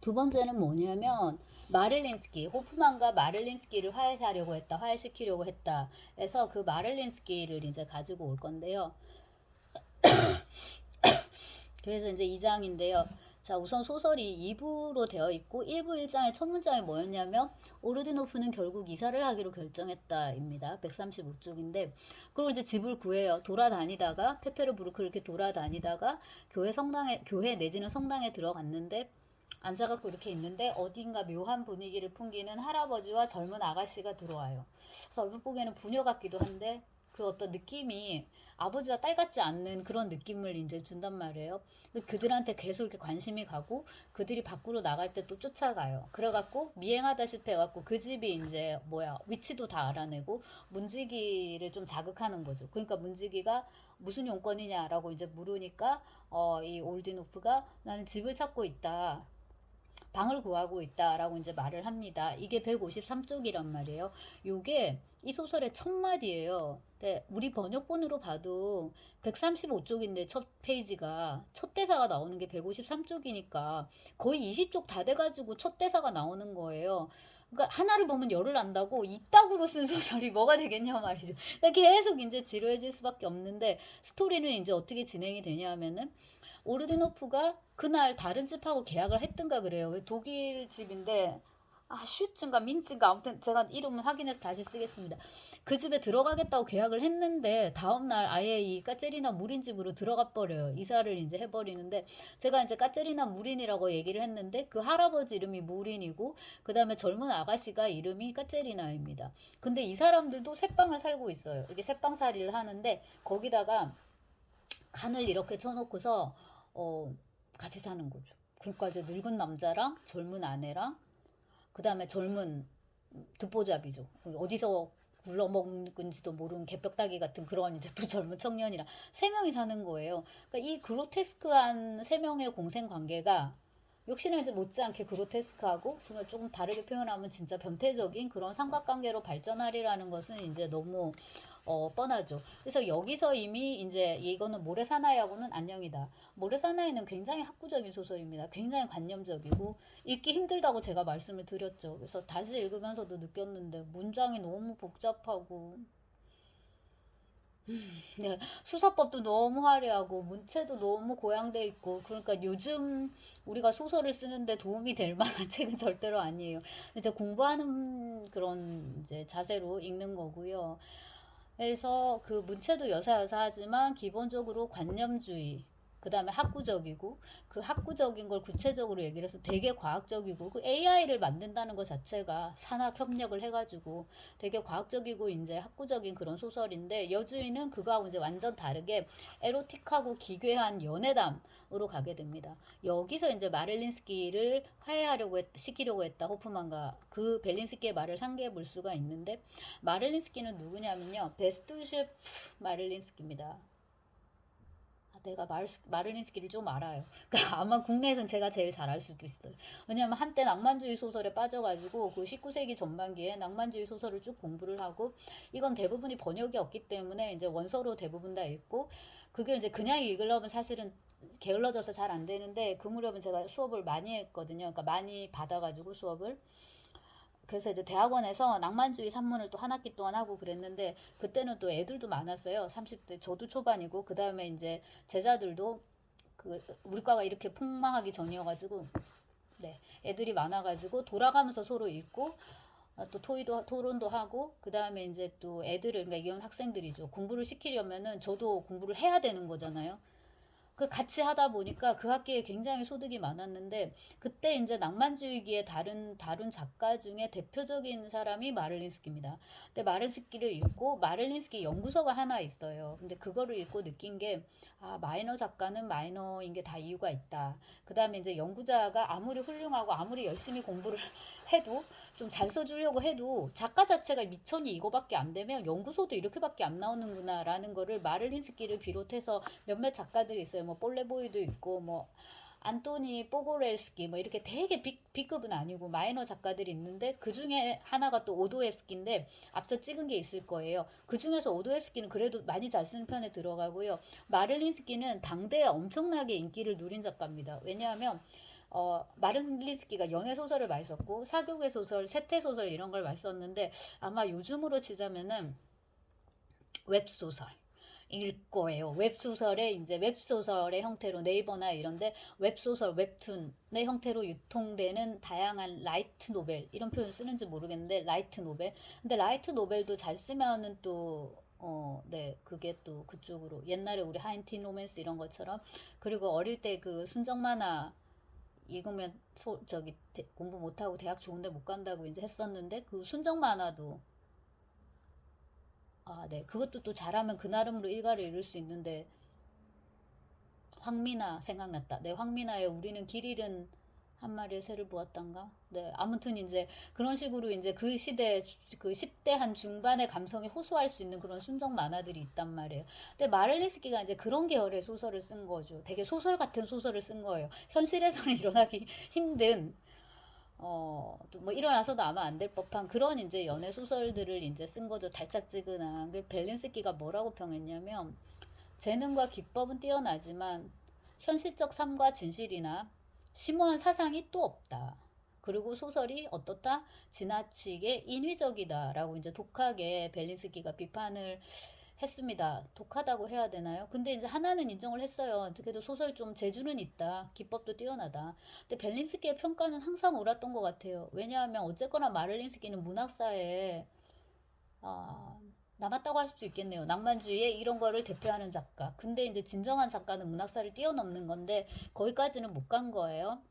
두 번째는 뭐냐면 마를린스키, 호프만과 마를린스키를 화해하려고 했다, 화해시키려고 했다. 해서 그 마를린스키를 이제 가지고 올 건데요. 그래서 이제 2장인데요. 자, 우선 소설이 2부로 되어 있고 1부 1장의 첫 문장이 뭐였냐면 오르디노프는 결국 이사를 하기로 결정했다입니다. 135쪽인데 그리고 이제 집을 구해요. 돌아다니다가 페테르부르크 이렇게 돌아다니다가 교회 내지는 성당에 들어갔는데 앉아갖고 이렇게 있는데 어딘가 묘한 분위기를 풍기는 할아버지와 젊은 아가씨가 들어와요. 그래서 얼핏 보기에는 부녀 같기도 한데 그 어떤 느낌이 아버지와 딸 같지 않는 그런 느낌을 이제 준단 말이에요. 그들한테 계속 이렇게 관심이 가고 그들이 밖으로 나갈 때 또 쫓아가요. 그래갖고 미행하다시피 해갖고 그 집이 이제 뭐야 위치도 다 알아내고 문지기를 좀 자극하는 거죠. 그러니까 문지기가 무슨 용건이냐라고 이제 물으니까 이 올디노프가 나는 집을 찾고 있다. 방을 구하고 있다라고 이제 말을 합니다. 이게 153쪽이란 말이에요. 요게 이 소설의 첫 마디예요. 근데 우리 번역본으로 봐도 135쪽인데 첫 페이지가 첫 대사가 나오는 게 153쪽이니까 거의 20쪽 다 돼가지고 첫 대사가 나오는 거예요. 그러니까 하나를 보면 열을 안다고 이따구로 쓴 소설이 뭐가 되겠냐 말이죠. 그러니까 계속 이제 지루해질 수밖에 없는데 스토리는 이제 어떻게 진행이 되냐 하면은 오르디노프가 그날 다른 집하고 계약을 했던가 그래요. 독일 집인데 슈츠인가 민츠인가 아무튼 제가 이름을 확인해서 다시 쓰겠습니다. 그 집에 들어가겠다고 계약을 했는데 다음날 아예 이 까체리나 무린 집으로 들어가 버려요. 이사를 이제 해버리는데 제가 이제 까체리나 무린이라고 얘기를 했는데 그 할아버지 이름이 무린이고 그 다음에 젊은 아가씨가 이름이 까체리나입니다. 근데 이 사람들도 새방을 살고 있어요. 이게 새방살이를 하는데 거기다가 간을 이렇게 쳐놓고서 같이 사는 거죠. 그러니까 이제 늙은 남자랑 젊은 아내랑 그 다음에 젊은 듣보잡이죠. 어디서 굴러먹는지도 모르는 개벽다기 같은 그런 이제 두 젊은 청년이랑 세 명이 사는 거예요. 그러니까 이 그로테스크한 세 명의 공생 관계가 역시나 이제 못지않게 그로테스크하고 그러면 조금 다르게 표현하면 진짜 변태적인 그런 삼각관계로 발전하리라는 것은 이제 너무 뻔하죠. 그래서 여기서 이미 이제 이거는 모래사나이하고는 안녕이다. 모래사나이는 굉장히 학구적인 소설입니다. 굉장히 관념적이고 읽기 힘들다고 제가 말씀을 드렸죠. 그래서 다시 읽으면서도 느꼈는데 문장이 너무 복잡하고 네, 수사법도 너무 화려하고 문체도 너무 고양돼 있고 그러니까 요즘 우리가 소설을 쓰는데 도움이 될 만한 책은 절대로 아니에요. 이제 공부하는 그런 이제 자세로 읽는 거고요. 그래서 그 문체도 여사여사하지만 기본적으로 관념주의, 그 다음에 학구적이고 그 학구적인 걸 구체적으로 얘기를 해서 되게 과학적이고 그 AI를 만든다는 것 자체가 산학 협력을 해가지고 되게 과학적이고 이제 학구적인 그런 소설인데 여주인은 그거하고 이제 완전 다르게 에로틱하고 기괴한 연애담으로 가게 됩니다. 여기서 이제 마를린스키를 시키려고 했다 호프만과 그 벨린스키의 말을 상기해 볼 수가 있는데 마를린스키는 누구냐면요. 베스투셰프 마를린스키입니다. 내가 마를린스키를 좀 알아요. 그러니까 아마 국내에선 제가 제일 잘 알 수도 있어요. 왜냐하면 한때 낭만주의 소설에 빠져가지고 그 19세기 전반기에 낭만주의 소설을 쭉 공부를 하고 이건 대부분이 번역이 없기 때문에 이제 원서로 대부분 다 읽고 그게 이제 그냥 읽으려면 사실은 게을러져서 잘 안 되는데 그 무렵은 제가 수업을 많이 했거든요. 그러니까 많이 받아가지고 수업을. 그래서 이제 대학원에서 낭만주의 산문을 또 한 학기 동안 하고 그랬는데 그때는 또 애들도 많았어요. 30대 저도 초반이고 그 다음에 이제 제자들도 그 우리 과가 이렇게 폭망하기 전이어가지고 네 애들이 많아가지고 돌아가면서 서로 읽고 또 토론도 하고 그 다음에 이제 또 애들을 그러니까 이혼 학생들이죠. 공부를 시키려면은 저도 공부를 해야 되는 거잖아요. 그 같이 하다 보니까 그 학기에 굉장히 소득이 많았는데 그때 이제 낭만주의기에 다른 작가 중에 대표적인 사람이 마를린스키입니다. 근데 마를린스키를 읽고 마를린스키 연구서가 하나 있어요. 근데 그거를 읽고 느낀 게 마이너 작가는 마이너인 게 다 이유가 있다. 그다음에 이제 연구자가 아무리 훌륭하고 아무리 열심히 공부를 해도 좀 잘 써주려고 해도 작가 자체가 미천이 이거밖에 안 되면 연구소도 이렇게밖에 안 나오는구나라는 거를 마를린스키를 비롯해서 몇몇 작가들이 있어요. 뭐 볼레보이도 있고 뭐 안토니 포고렐스키 뭐 이렇게 되게 B급은 아니고 마이너 작가들이 있는데 그 중에 하나가 또 오도옙스키인데 앞서 찍은 게 있을 거예요. 그 중에서 오도옙스키는 그래도 많이 잘 쓰는 편에 들어가고요. 마를린스키는 당대에 엄청나게 인기를 누린 작가입니다. 왜냐하면 마른리스키가 연애 소설을 많이 썼고 사교계 소설, 세태 소설 이런 걸 많이 썼는데 아마 요즘으로 치자면은 웹소설 일 거예요. 웹소설의 형태로 네이버나 이런데 웹소설, 웹툰의 형태로 유통되는 다양한 라이트 노벨 이런 표현 쓰는지 모르겠는데 라이트 노벨. 근데 라이트 노벨도 잘 쓰면은 또 네, 그게 또 그쪽으로 옛날에 우리 하인틴 로맨스 이런 것처럼 그리고 어릴 때 그 순정 만화 읽으면 공부 못하고 대학 좋은데 못 간다고 이제 했었는데 그 순정 만화도 네. 그것도 또 잘하면 그 나름으로 일가를 이룰 수 있는데 황미나 생각났다. 네, 황미나의 우리는 길 잃은 한 마리의 새를 보았단가? 네, 아무튼 이제 그런 식으로 이제 그 시대 그 10대 한 중반의 감성이 호소할 수 있는 그런 순정 만화들이 있단 말이에요. 근데 마를리스키가 이제 그런 계열의 소설을 쓴 거죠. 되게 소설 같은 소설을 쓴 거예요. 현실에서는 일어나기 힘든 뭐 일어나서도 아마 안 될 법한 그런 이제 연애 소설들을 이제 쓴 거죠. 달짝지근한. 그 벨린스키가 뭐라고 평했냐면 재능과 기법은 뛰어나지만 현실적 삶과 진실이나 심오한 사상이 또 없다. 그리고 소설이 어떻다? 지나치게 인위적이다라고 이제 독하게 벨린스키가 비판을 했습니다. 독하다고 해야 되나요? 근데 이제 하나는 인정을 했어요. 그래도 소설 좀 재주는 있다. 기법도 뛰어나다. 근데 벨린스키의 평가는 항상 옳았던 것 같아요. 왜냐하면 어쨌거나 마를린스키는 문학사에 아, 남았다고 할 수도 있겠네요. 낭만주의에 이런 거를 대표하는 작가. 근데 이제 진정한 작가는 문학사를 뛰어넘는 건데 거기까지는 못 간 거예요.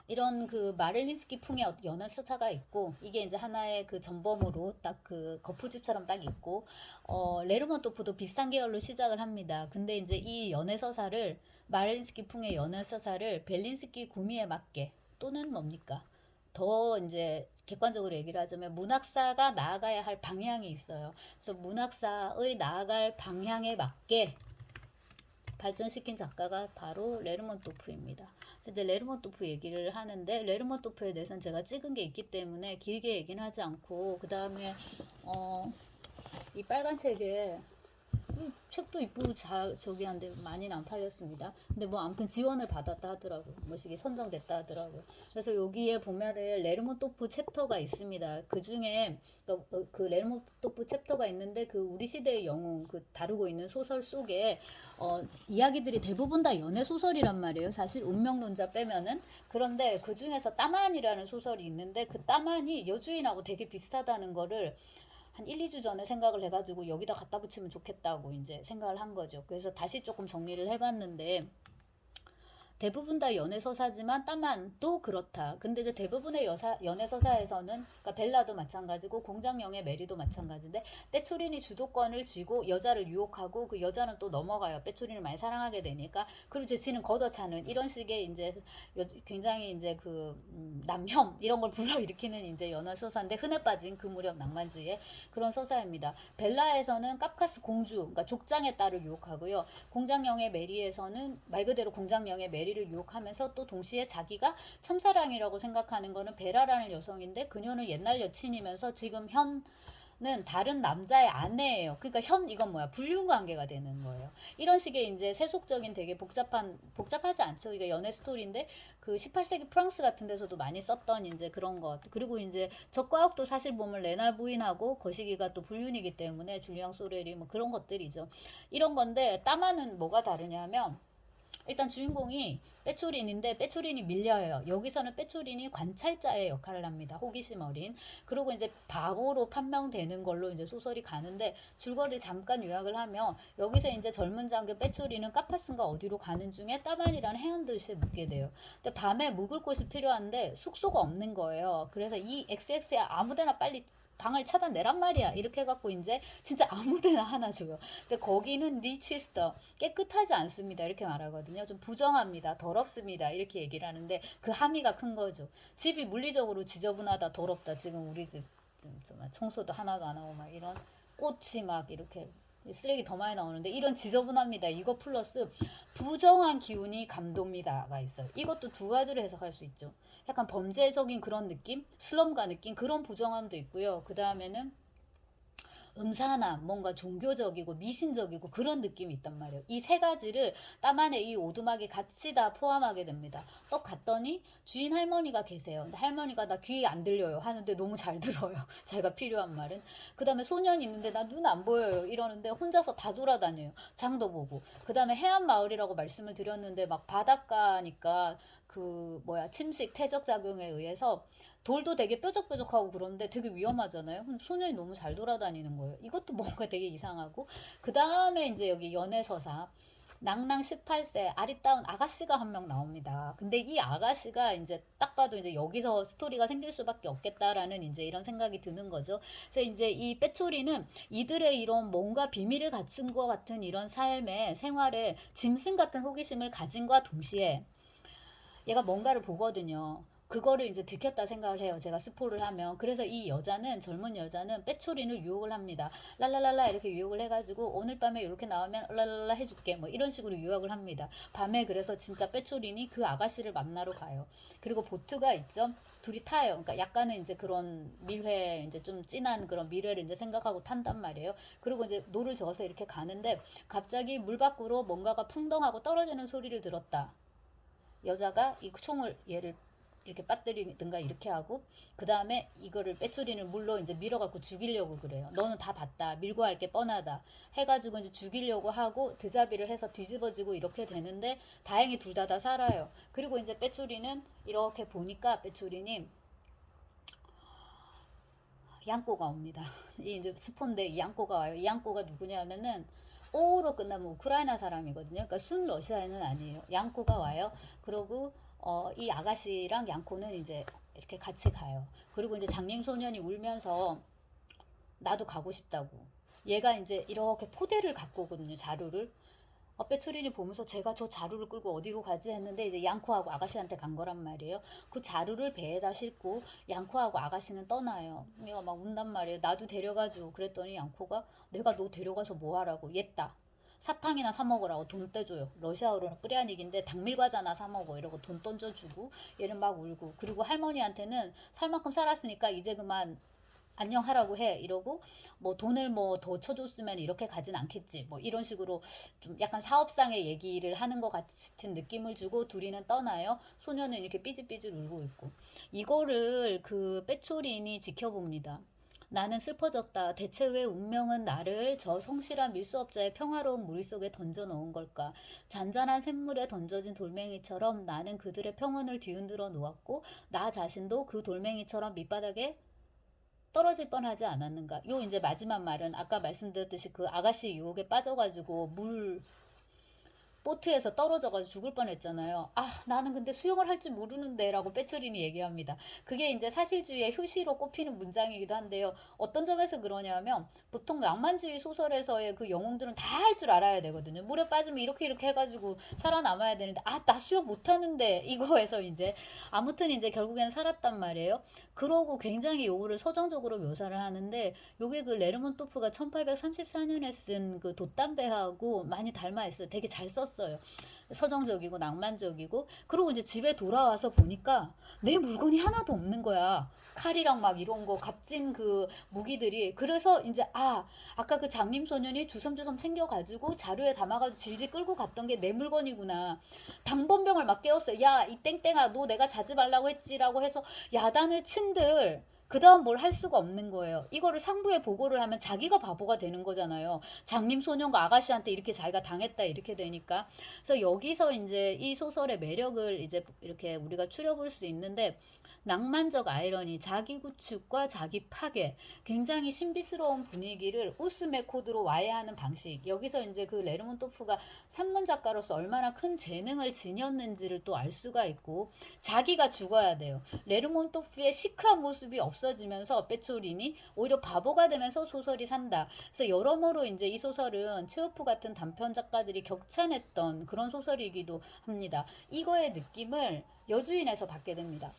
이런 그 마를린스키 풍의 연애 서사가 있고 이게 이제 하나의 그 전범으로 딱 그 거푸집처럼 딱 있고 레르몬토프도 비슷한 계열로 시작을 합니다. 근데 이제 이 연애 서사를 마를린스키 풍의 연애 서사를 벨린스키 구미에 맞게 또는 뭡니까? 더 이제 객관적으로 얘기를 하자면 문학사가 나아가야 할 방향이 있어요. 그래서 문학사의 나아갈 방향에 맞게 발전시킨 작가가 바로 레르몬토프입니다. 이제 레르몬토프 얘기를 하는데 레르몬토프에 대해서는 제가 찍은 게 있기 때문에 길게 얘기는 하지 않고 그 다음에 이 빨간 책에 책도 이쁘고 잘 저기 한데 많이는 안 팔렸습니다. 근데 뭐 아무튼 지원을 받았다 하더라고요. 뭐시기 선정됐다 하더라고요. 그래서 여기에 보면은 레르몬토프 챕터가 있습니다. 그 중에 그 레르몬토프 챕터가 있는데 그 우리 시대의 영웅 그 다루고 있는 소설 속에 이야기들이 대부분 다 연애 소설이란 말이에요. 사실 운명론자 빼면은. 그런데 그 중에서 따만이라는 소설이 있는데 그 따만이 여주인하고 되게 비슷하다는 거를 한 1, 2주 전에 생각을 해가지고 여기다 갖다 붙이면 좋겠다고 이제 생각을 한 거죠. 그래서 다시 조금 정리를 해봤는데 대부분 다 연애서사지만 따만도 그렇다. 근데 이제 대부분의 연애서사에서는 그러니까 벨라도 마찬가지고 공장영의 메리도 마찬가지인데 빼초린이 주도권을 쥐고 여자를 유혹하고 그 여자는 또 넘어가요. 빼초린을 많이 사랑하게 되니까 그리고 제치는 걷어차는 이런 식의 이제 굉장히 이제 그 남혐 이런 걸 불러일으키는 이제 연애서사인데 흔해 빠진 그 무렵 낭만주의의 그런 서사입니다. 벨라에서는 깝카스 공주 그러니까 족장의 딸을 유혹하고요. 공장영의 메리에서는 말 그대로 공장영의 메리 를 유혹하면서 또 동시에 자기가 참사랑이라고 생각하는 거는 베라라는 여성인데 그녀는 옛날 여친이면서 지금 현은 다른 남자의 아내예요. 그러니까 이건 뭐야? 불륜 관계가 되는 거예요. 이런 식의 이제 세속적인 되게 복잡하지 않죠. 이게 연애 스토리인데 그 18세기 프랑스 같은 데서도 많이 썼던 이제 그런 것. 그리고 이제 적과옥도 사실 보면 레나 부인하고 거시기가 또 불륜이기 때문에 줄리앙 소렐이 뭐 그런 것들이죠. 이런 건데 따마는 뭐가 다르냐면 일단 주인공이 빼초린인데 빼초린이 밀려요. 여기서는 빼초린이 관찰자의 역할을 합니다. 호기심 어린. 그리고 이제 바보로 판명되는 걸로 이제 소설이 가는데 줄거리를 잠깐 요약을 하면 여기서 이제 젊은 장교 빼초린은 까파슨과 어디로 가는 중에 따만이라는 해안도시에 묵게 돼요. 근데 밤에 묵을 곳이 필요한데 숙소가 없는 거예요. 그래서 이 XX에 아무데나 빨리 방을 찾아내란 말이야. 이렇게 해갖고 이제 진짜 아무데나 하나 줘요. 근데 거기는 니치스터 깨끗하지 않습니다. 이렇게 말하거든요. 좀 부정합니다. 더럽습니다. 이렇게 얘기를 하는데 그 함의가 큰 거죠. 집이 물리적으로 지저분하다, 더럽다. 지금 우리 집 청소도 하나도 안 하고 막 이런 꽃이 막 이렇게 쓰레기 더 많이 나오는데 이런 지저분합니다. 이거 플러스 부정한 기운이 감돕니다가 있어요. 이것도 두 가지로 해석할 수 있죠. 약간 범죄적인 그런 느낌, 슬럼가 느낌 그런 부정함도 있고요. 그 다음에는 음산한 뭔가 종교적이고 미신적이고 그런 느낌이 있단 말이에요. 이 세 가지를 땀 안에 이 오두막이 같이 다 포함하게 됩니다. 떡 갔더니 주인 할머니가 계세요. 근데 할머니가 나 귀 안 들려요 하는데 너무 잘 들어요. 자기가 필요한 말은. 그 다음에 소년이 있는데 나 눈 안 보여요 이러는데 혼자서 다 돌아다녀요. 장도 보고. 그 다음에 해안 마을이라고 말씀을 드렸는데 막 바닷가니까 그 뭐야 침식 퇴적 작용에 의해서 돌도 되게 뾰족뾰족하고 그런데 되게 위험하잖아요. 근데 소년이 너무 잘 돌아다니는 거예요. 이것도 뭔가 되게 이상하고. 그 다음에 이제 여기 연애서사. 낭낭 18세 아리따운 아가씨가 한 명 나옵니다. 근데 이 아가씨가 이제 딱 봐도 이제 여기서 스토리가 생길 수밖에 없겠다라는 이제 이런 생각이 드는 거죠. 그래서 이제 이 빼초리는 이들의 이런 뭔가 비밀을 갖춘 것 같은 이런 삶의 생활에 짐승 같은 호기심을 가진과 동시에 얘가 뭔가를 보거든요. 그거를 이제 들켰다 생각을 해요. 제가 스포를 하면. 그래서 이 여자는, 젊은 여자는 빼초린을 유혹을 합니다. 랄랄랄라 이렇게 유혹을 해가지고 오늘 밤에 이렇게 나오면 랄랄라 해줄게. 뭐 이런 식으로 유혹을 합니다. 밤에 그래서 진짜 빼초린이 그 아가씨를 만나러 가요. 그리고 보트가 있죠. 둘이 타요. 그러니까 약간은 이제 그런 밀회, 이제 좀 진한 그런 밀회를 이제 생각하고 탄단 말이에요. 그리고 이제 노를 저어서 이렇게 가는데 갑자기 물 밖으로 뭔가가 풍덩하고 떨어지는 소리를 들었다. 여자가 이 총을 얘를 이렇게 빠뜨리든가 이렇게 하고 그 다음에 이거를 빼초리는 물로 이제 밀어갖고 죽이려고 그래요. 너는 다 봤다. 밀고 할 게 뻔하다. 해가지고 이제 죽이려고 하고 드자비를 해서 뒤집어지고 이렇게 되는데 다행히 둘 다 살아요. 그리고 이제 빼초리는 이렇게 보니까 빼초리님 양꼬가 옵니다. 이 이제 스폰데 이 양꼬가 와요. 이 양꼬가 누구냐면은 오로 끝나면 우크라이나 사람이거든요. 그러니까 순 러시아인은 아니에요. 양꼬가 와요. 그리고 이 아가씨랑 양코는 이제 이렇게 같이 가요. 그리고 이제 장님 소년이 울면서 나도 가고 싶다고. 얘가 이제 이렇게 포대를 갖고 오거든요. 자루를. 빼초린이 보면서 제가 저 자루를 끌고 어디로 가지 했는데 이제 양코하고 아가씨한테 간 거란 말이에요. 그 자루를 배에다 싣고 양코하고 아가씨는 떠나요. 얘가 막 운단 말이에요. 나도 데려가줘. 그랬더니 양코가 내가 너 데려가서 뭐 하라고. 얘다. 사탕이나 사 먹으라고 돈 떼줘요. 러시아어로는 뿌리아닉인데 당밀과자나 사 먹어 이러고 돈 던져주고 얘는 막 울고 그리고 할머니한테는 살 만큼 살았으니까 이제 그만 안녕하라고 해 이러고 뭐 돈을 뭐 더 쳐줬으면 이렇게 가진 않겠지 뭐 이런 식으로 좀 약간 사업상의 얘기를 하는 것 같은 느낌을 주고 둘이는 떠나요. 소녀는 이렇게 삐질삐질 울고 있고 이거를 그 빼초린이 지켜봅니다. 나는 슬퍼졌다. 대체 왜 운명은 나를 저 성실한 밀수업자의 평화로운 무리 속에 던져 넣은 걸까? 잔잔한 샘물에 던져진 돌멩이처럼 나는 그들의 평온을 뒤흔들어 놓았고 나 자신도 그 돌멩이처럼 밑바닥에 떨어질 뻔하지 않았는가? 요 이제 마지막 말은 아까 말씀드렸듯이 그 아가씨 유혹에 빠져가지고 물 보트에서 떨어져가지고 죽을 뻔했잖아요. 아, 나는 근데 수영을 할 줄 모르는데 라고 빼처린이 얘기합니다. 그게 이제 사실주의의 효시로 꼽히는 문장이기도 한데요. 어떤 점에서 그러냐면 보통 낭만주의 소설에서의 그 영웅들은 다 할 줄 알아야 되거든요. 물에 빠지면 이렇게 이렇게 해가지고 살아남아야 되는데 아, 나 수영 못하는데 이거에서 이제 아무튼 이제 결국에는 살았단 말이에요. 그러고 굉장히 요거를 서정적으로 묘사를 하는데 요게 그 레르몬토프가 1834년에 쓴 그 돛담배하고 많이 닮아 있어요. 되게 잘 썼어요. 서정적이고 낭만적이고 그리고 이제 집에 돌아와서 보니까 내 물건이 하나도 없는 거야. 칼이랑 막 이런 거 값진 그 무기들이 그래서 이제 아까 그 장님 소년이 주섬주섬 챙겨가지고 자루에 담아가지고 질질 끌고 갔던 게 내 물건이구나. 당번병을 막 깨웠어요. 야 이 땡땡아 너 내가 자지 말라고 했지라고 해서 야단을 친들 그 다음 뭘 할 수가 없는 거예요. 이거를 상부에 보고를 하면 자기가 바보가 되는 거잖아요. 장님 소년과 아가씨한테 이렇게 자기가 당했다 이렇게 되니까. 그래서 여기서 이제 이 소설의 매력을 이제 이렇게 우리가 추려볼 수 있는데 낭만적 아이러니, 자기 구축과 자기 파괴, 굉장히 신비스러운 분위기를 웃음의 코드로 와해하는 방식. 여기서 이제 그 레르몬토프가 산문 작가로서 얼마나 큰 재능을 지녔는지를 또 알 수가 있고 자기가 죽어야 돼요. 레르몬토프의 시크한 모습이 없어지면서 빼초린이 오히려 바보가 되면서 소설이 산다. 그래서 여러모로 이제 이 소설은 체호프 같은 단편 작가들이 격찬했던 그런 소설이기도 합니다. 이거의 느낌을 여주인에서 받게 됩니다.